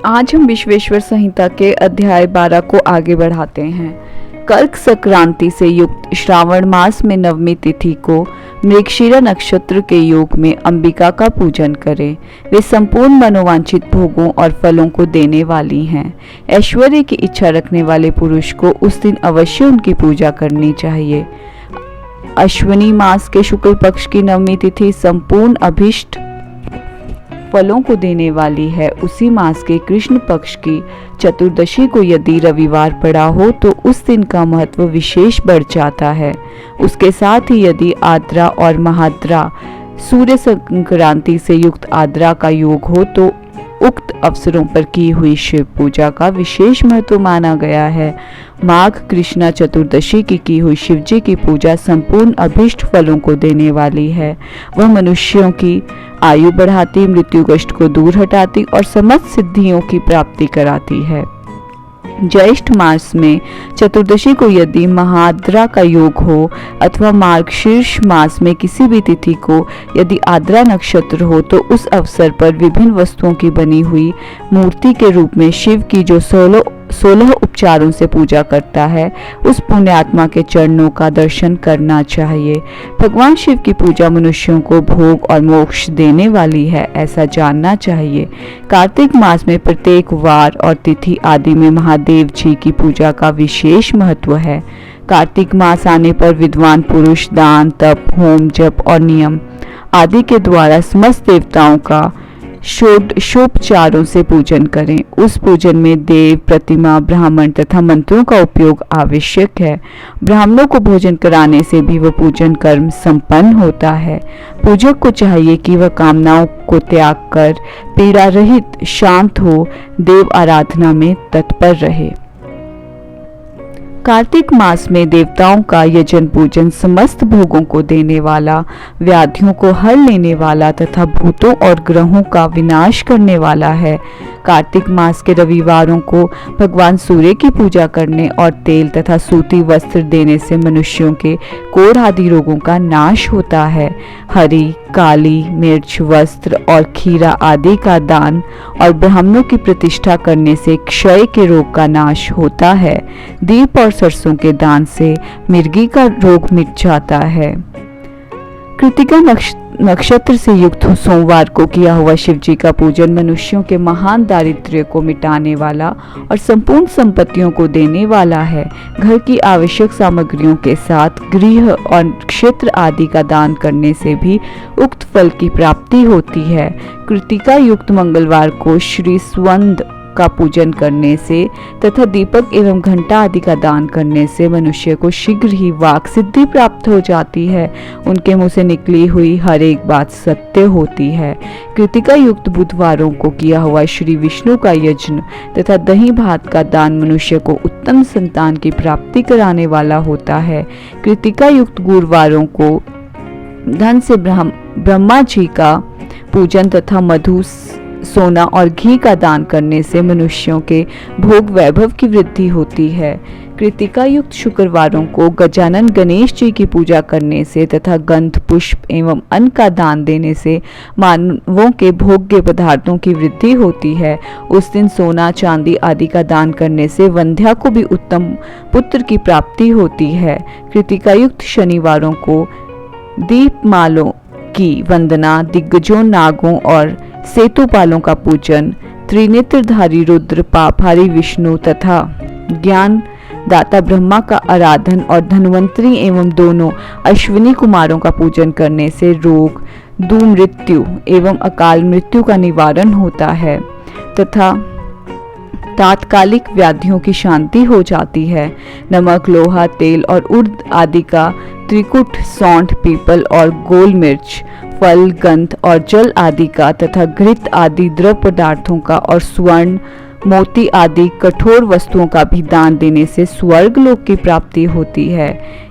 आज हम विश्वेश्वर संहिता के अध्याय 12 को आगे बढ़ाते हैं। कर्क संक्रांति से युक्त श्रावण मास में नवमी तिथि को मृगशिरा नक्षत्र के योग में अंबिका का पूजन करें। वे संपूर्ण मनोवांछित भोगों और फलों को देने वाली हैं। ऐश्वर्य की इच्छा रखने वाले पुरुष को उस दिन अवश्य उनकी पूजा करनी चाहिए। अश्विनी मास के शुक्ल पक्ष की नवमी तिथि संपूर्ण अभिष्ट फलों को देने वाली है। उसी मास के कृष्ण पक्ष की चतुर्दशी को यदि रविवार पड़ा हो तो उस दिन का महत्व विशेष बढ़ जाता है। उसके साथ ही यदि आद्रा और महाद्रा सूर्य संक्रांति से युक्त आद्रा का योग हो तो उक्त अवसरों पर की हुई शिव पूजा का विशेष महत्व माना गया है। माघ कृष्णा चतुर्दशी की हुई शिवजी की पूजा संपूर्ण अभिष्ट फलों को देने वाली है। वह मनुष्यों की आयु बढ़ाती, मृत्यु कष्ट को दूर हटाती और समस्त सिद्धियों की प्राप्ति कराती है। ज्येष्ठ मास में चतुर्दशी को यदि महाद्रा का योग हो अथवा मार्गशीर्ष मास में किसी भी तिथि को यदि आद्रा नक्षत्र हो तो उस अवसर पर विभिन्न वस्तुओं की बनी हुई मूर्ति के रूप में शिव की जो 16 उपचारों से पूजा करता है उस पुण्यात्मा के चरणों का दर्शन करना चाहिए। भगवान शिव की पूजा मनुष्यों को भोग और मोक्ष देने वाली है, ऐसा जानना चाहिए। कार्तिक मास में प्रत्येक वार और तिथि आदि में महादेव जी की पूजा का विशेष महत्व है। कार्तिक मास आने पर विद्वान पुरुष दान, तप, होम, जप और नियम आदि के द्वारा समस्त देवताओं का षोडशोपचारों से पूजन करें। उस पूजन में देव, प्रतिमा, ब्राह्मण तथा मंत्रों का उपयोग आवश्यक है। ब्राह्मणों को भोजन कराने से भी वह पूजन कर्म संपन्न होता है। पूजक को चाहिए कि वह कामनाओं को त्याग कर पीड़ा रहित शांत हो देव आराधना में तत्पर रहे। कार्तिक मास में देवताओं का यजन पूजन समस्त भोगों को देने वाला, व्याधियों को हर लेने वाला तथा भूतों और ग्रहों का विनाश करने वाला है। कार्तिक मास के रविवारों को भगवान सूर्य की पूजा करने और तेल तथा सूती वस्त्र देने से मनुष्यों के कोढ़ आदि रोगों का नाश होता है। हरी, काली मिर्च, वस्त्र और खीरा आदि का दान और ब्राह्मणों की प्रतिष्ठा करने से क्षय के रोग का नाश होता है। दीप और सरसों के दान से मिर्गी का रोग मिट जाता है। कृतिका नक्षत्र से युक्त सोमवार को किया हुआ शिवजी का पूजन मनुष्यों के महान दारिद्र्य को मिटाने वाला और संपूर्ण संपत्तियों को देने वाला है। घर की आवश्यक सामग्रियों के साथ गृह और क्षेत्र आदि का दान करने से भी उक्त फल की प्राप्ति होती है। कृतिका युक्त मंगलवार को श्री स्वंद का पूजन करने से तथा दीपक एवं घंटा आदि का दान करने से मनुष्य को शीघ्र ही वाक सिद्धि प्राप्त हो जाती है। उनके मुंह से निकली हुई हर एक बात सत्य होती है। कृतिका युक्त बुधवारों को किया हुआ श्री विष्णु का यज्ञ तथा दही भात का दान मनुष्य को उत्तम संतान की प्राप्ति कराने वाला होता है। कृतिका युक्त गुरुवारों को धन से ब्रह्मा जी का पूजन तथा मधु, सोना और घी का दान करने से मनुष्यों के भोग वैभव की वृद्धि होती है। कृतिका युक्त शुक्रवारों को गजानन गणेश जी की पूजा करने से तथा गंध, पुष्प एवं अन्न का दान देने से मानवों के भोग्य पदार्थों की वृद्धि होती है। उस दिन सोना, चांदी आदि का दान करने से वंध्या को भी उत्तम पुत्र की प्राप्ति होती है। कृतिका युक्त शनिवारों को दीपमालों की वंदना, दिग्गजों, नागों और सेतुपालों का पूजन, त्रिनेत्रधारी रुद्र, पापहारी विष्णु तथा ज्ञान दाता ब्रह्मा का आराधन और धन्वंतरी एवं दोनों अश्विनी कुमारों का पूजन करने से रोग, दुमृत्यु एवं अकाल मृत्यु का निवारण होता है तथा तात्कालिक व्याधियों की शांति हो जाती है। नमक, लोहा, तेल और उर्द आदि का त्रिकुट, सौंठ, पीपल और गोल मिर्च, फल, गंध और जल आदि का तथा घृत आदि द्रव पदार्थों का और स्वर्ण, मोती आदि कठोर वस्तुओं का भी दान देने से स्वर्ग लोक की प्राप्ति होती है।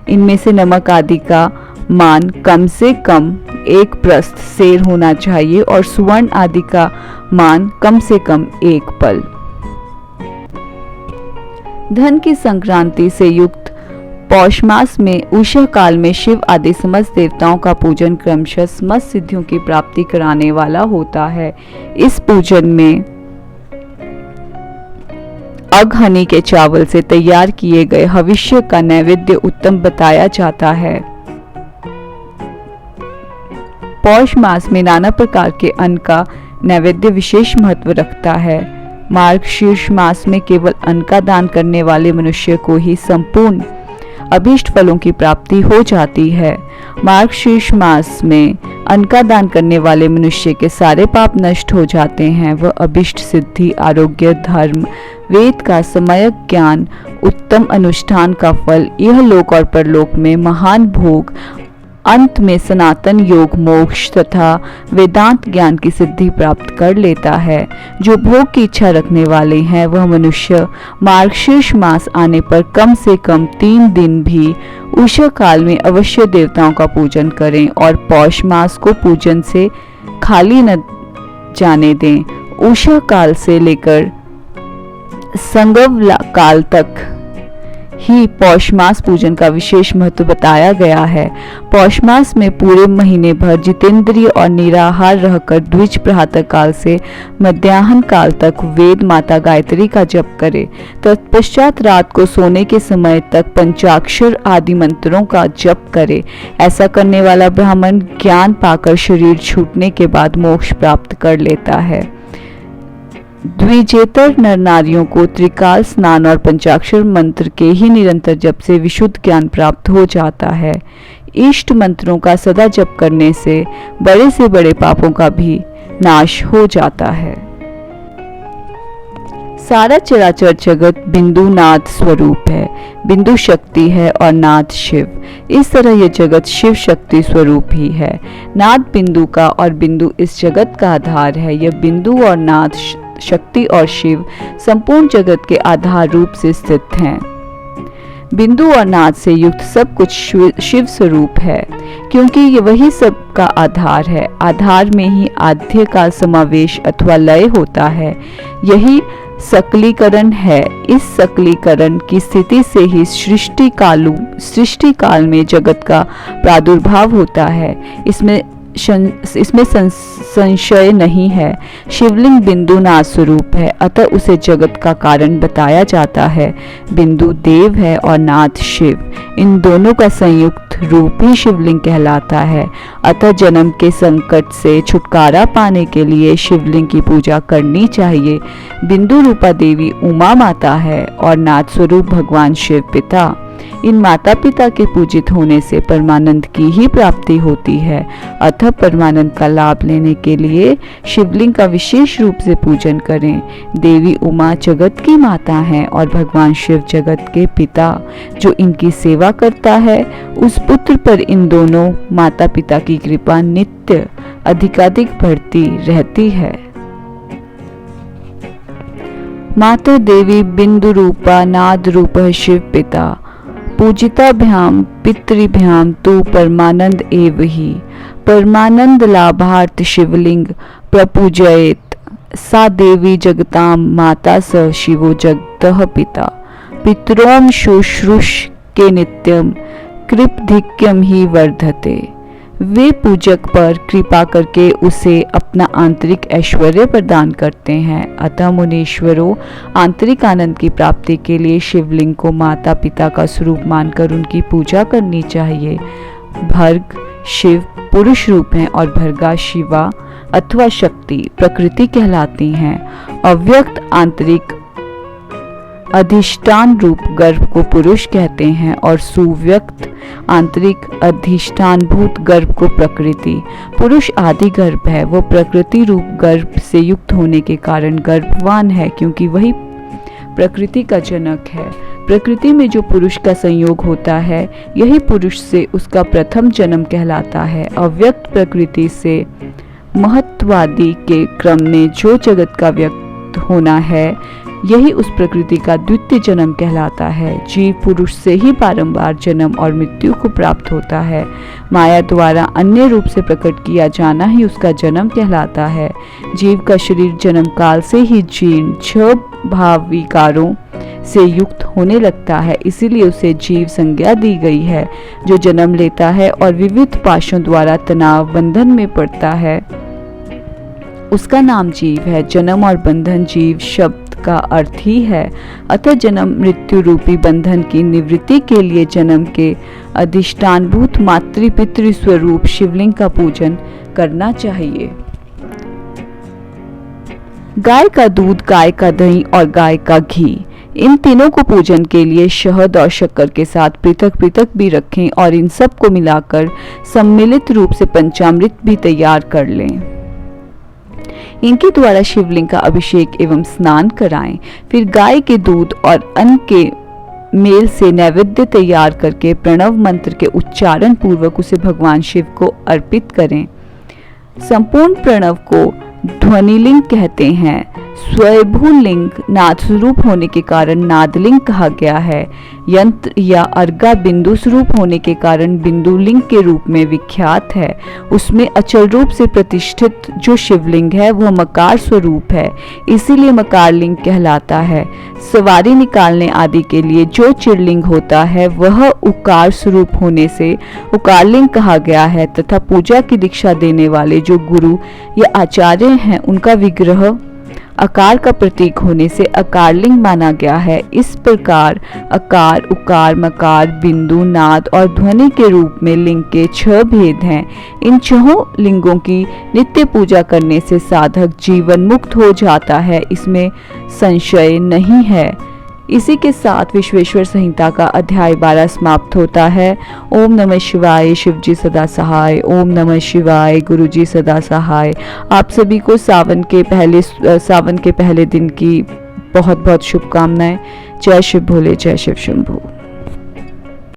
इनमें से नमक आदि का मान कम से कम 1 प्रस्थ सेर होना चाहिए और स्वर्ण आदि का मान कम से कम 1 पल। धन की संक्रांति से युक्त पौष मास में उषः काल में शिव आदि समस्त देवताओं का पूजन क्रमशः समस्त सिद्धियों की प्राप्ति कराने वाला होता है। इस पूजन में अगहनी के चावल से तैयार किए गए हविष्य का नैवेद्य उत्तम बताया जाता है। पौष मास में नाना प्रकार के अन्न का नैवेद्य विशेष महत्व रखता है। मार्गशीर्ष मास में केवल अन्न का दान करने वाले मनुष्य को ही संपूर्ण अभीष्ट फलों की प्राप्ति हो जाती है। मार्गशीर्ष मास में अन्न का दान करने वाले मनुष्य के सारे पाप नष्ट हो जाते हैं। वह अभीष्ट सिद्धि, आरोग्य, धर्म, वेद का सम्यक ज्ञान, उत्तम अनुष्ठान का फल, यह लोक और परलोक में महान भोग, अंत में सनातन योग, मोक्ष तथा वेदांत ज्ञान की सिद्धि प्राप्त कर लेता है। जो भोग की इच्छा रखने वाले हैं वह मनुष्य मार्गशीर्ष मास आने पर कम से कम 3 दिन भी उषा काल में अवश्य देवताओं का पूजन करें और पौष मास को पूजन से खाली न जाने दें। उषा काल से लेकर संगव काल तक ही पौष मास पूजन का विशेष महत्व बताया गया है। पौष मास में पूरे महीने भर जितेंद्रिय और निराहार रहकर द्विज प्रातः काल से मध्याह्न काल तक वेद माता गायत्री का जप करे। तत्पश्चात रात को सोने के समय तक पंचाक्षर आदि मंत्रों का जप करे। ऐसा करने वाला ब्राह्मण ज्ञान पाकर शरीर छूटने के बाद मोक्ष प्राप्त कर लेता है। द्विजेतर नर नारियों को त्रिकाल स्नान और पंचाक्षर मंत्र के ही निरंतर जप से विशुद्ध ज्ञान प्राप्त हो जाता है। इष्ट मंत्रों का सदा जप करने से बड़े से बड़े पापों का भी नाश हो जाता है। सारा चराचर जगत बिंदु नाद स्वरूप है। बिंदु शक्ति है और नाद शिव। इस तरह यह जगत शिव शक्ति स्वरूप ही है। नाद बिंदु का और बिंदु इस जगत का आधार है। यह बिंदु और नाद शक्ति और शिव संपूर्ण जगत के आधार रूप से स्थित हैं। बिंदु और नाद से युक्त सब कुछ शिव स्वरूप है, क्योंकि ये वही सब का आधार है। आधार में ही आद्य का समावेश अथवा लय होता है। यही सकलीकरण है। इस सकलीकरण की स्थिति से ही सृष्टि काल में जगत का प्रादुर्भाव होता है। इसमें संशय नहीं है। शिवलिंग बिंदु नाद स्वरूप है, अतः उसे जगत का कारण बताया जाता है। बिंदु देव है और नाद शिव। इन दोनों का संयुक्त रूप ही शिवलिंग कहलाता है। अतः जन्म के संकट से छुटकारा पाने के लिए शिवलिंग की पूजा करनी चाहिए। बिंदु रूपा देवी उमा माता है और नाद स्वरूप भगवान शिव पिता। इन माता पिता के पूजित होने से परमानंद की ही प्राप्ति होती है। अतः परमानंद का लाभ लेने के लिए शिवलिंग का विशेष रूप से पूजन करें। देवी उमा जगत की माता हैं और भगवान शिव जगत के पिता। जो इनकी सेवा करता है उस पुत्र पर इन दोनों माता पिता की कृपा नित्य अधिकाधिक बढ़ती रहती है। माता देवी बिंदु रूपा नाद रूप शिव पिता। पूजिताभ्याम पितृभ्याम तु परमानंद एव ही। परमानंद लाभार्थ शिवलिंग प्रपूजयेत। सा देवी जगताम माता स शिवो जगतः पिता। पितरों शुश्रूष के नित्यम कृपधिक्यम ही वर्धते। वे पूजक पर कृपा करके उसे अपना आंतरिक ऐश्वर्य प्रदान करते हैं। अतः मुनीश्वरों, आंतरिक आनंद की प्राप्ति के लिए शिवलिंग को माता पिता का स्वरूप मानकर उनकी पूजा करनी चाहिए। भर्ग शिव पुरुष रूप हैं और भर्गा शिवा अथवा शक्ति प्रकृति कहलाती हैं। अव्यक्त आंतरिक अधिष्ठान रूप गर्भ को पुरुष कहते हैं और सुव्यक्त आंतरिक अधिष्ठानभूत गर्भ को प्रकृति। पुरुष आदि गर्भ है, वो प्रकृति रूप गर्भ से युक्त होने के कारण गर्भवान है, क्योंकि वही प्रकृति का जनक है। प्रकृति में जो पुरुष का संयोग होता है यही पुरुष से उसका प्रथम जन्म कहलाता है। अव्यक्त प्रकृति से महत्वादि के क्रम में जो जगत का व्यक्त होना है यही उस प्रकृति का द्वितीय जन्म कहलाता है। जीव पुरुष से ही बारंबार जन्म और मृत्यु को प्राप्त होता है। माया द्वारा अन्य रूप से प्रकट किया जाना ही उसका जन्म कहलाता है। जीव का शरीर जन्म काल से ही जीर्ण 6 भाव विकारों से युक्त होने लगता है, इसीलिए उसे जीव संज्ञा दी गई है। जो जन्म लेता है और विविध पाशों द्वारा तनाव बंधन में पड़ता है उसका नाम जीव है। जन्म और बंधन जीव शब्द का अर्थ ही है। अतः जन्म मृत्यु रूपी बंधन की निवृत्ति के लिए जन्म के अधिष्ठानभूत मातृ-पितृ स्वरूप शिवलिंग का पूजन करना चाहिए। गाय का दूध, गाय का दही और गाय का घी, इन तीनों को पूजन के लिए शहद और शक्कर के साथ पृथक पृथक भी रखें और इन सब को मिलाकर सम्मिलित रूप से पंचामृत भी तैयार कर लें। इनके द्वारा शिवलिंग का अभिषेक एवं स्नान कराएं। फिर गाय के दूध और अन्न के मेल से नैवेद्य तैयार करके प्रणव मंत्र के उच्चारण पूर्वक उसे भगवान शिव को अर्पित करें। संपूर्ण प्रणव को ध्वनिलिंग कहते हैं। स्वयंभू लिंग नाद स्वरूप होने के कारण नादलिंग कहा गया है। यंत्र या अर्गा बिंदु स्वरूप होने के कारण बिंदुलिंग के रूप में विख्यात है। उसमें अचल रूप से प्रतिष्ठित जो शिवलिंग है वह मकार स्वरूप है, इसीलिए मकार लिंग कहलाता है। सवारी निकालने आदि के लिए जो चिरलिंग होता है वह उकार स्वरूप होने से उकारलिंग कहा गया है तथा पूजा की दीक्षा देने वाले जो गुरु या आचार्य हैं उनका विग्रह आकार का प्रतीक होने से अकारलिंग माना गया है। इस प्रकार अकार, उकार, मकार, बिंदु, नाद और ध्वनि के रूप में लिंग के 6 भेद हैं। इन 6 लिंगों की नित्य पूजा करने से साधक जीवन मुक्त हो जाता है, इसमें संशय नहीं है। इसी के साथ विश्वेश्वर संहिता का अध्याय 12 समाप्त होता है। ओम नमः शिवाय, शिव जी सदा सहाय। ओम नमः शिवाय, गुरु जी सदा सहाय। आप सभी को सावन के पहले दिन की बहुत बहुत शुभकामनाएं। जय शिव भोले, जय शिव शंभू।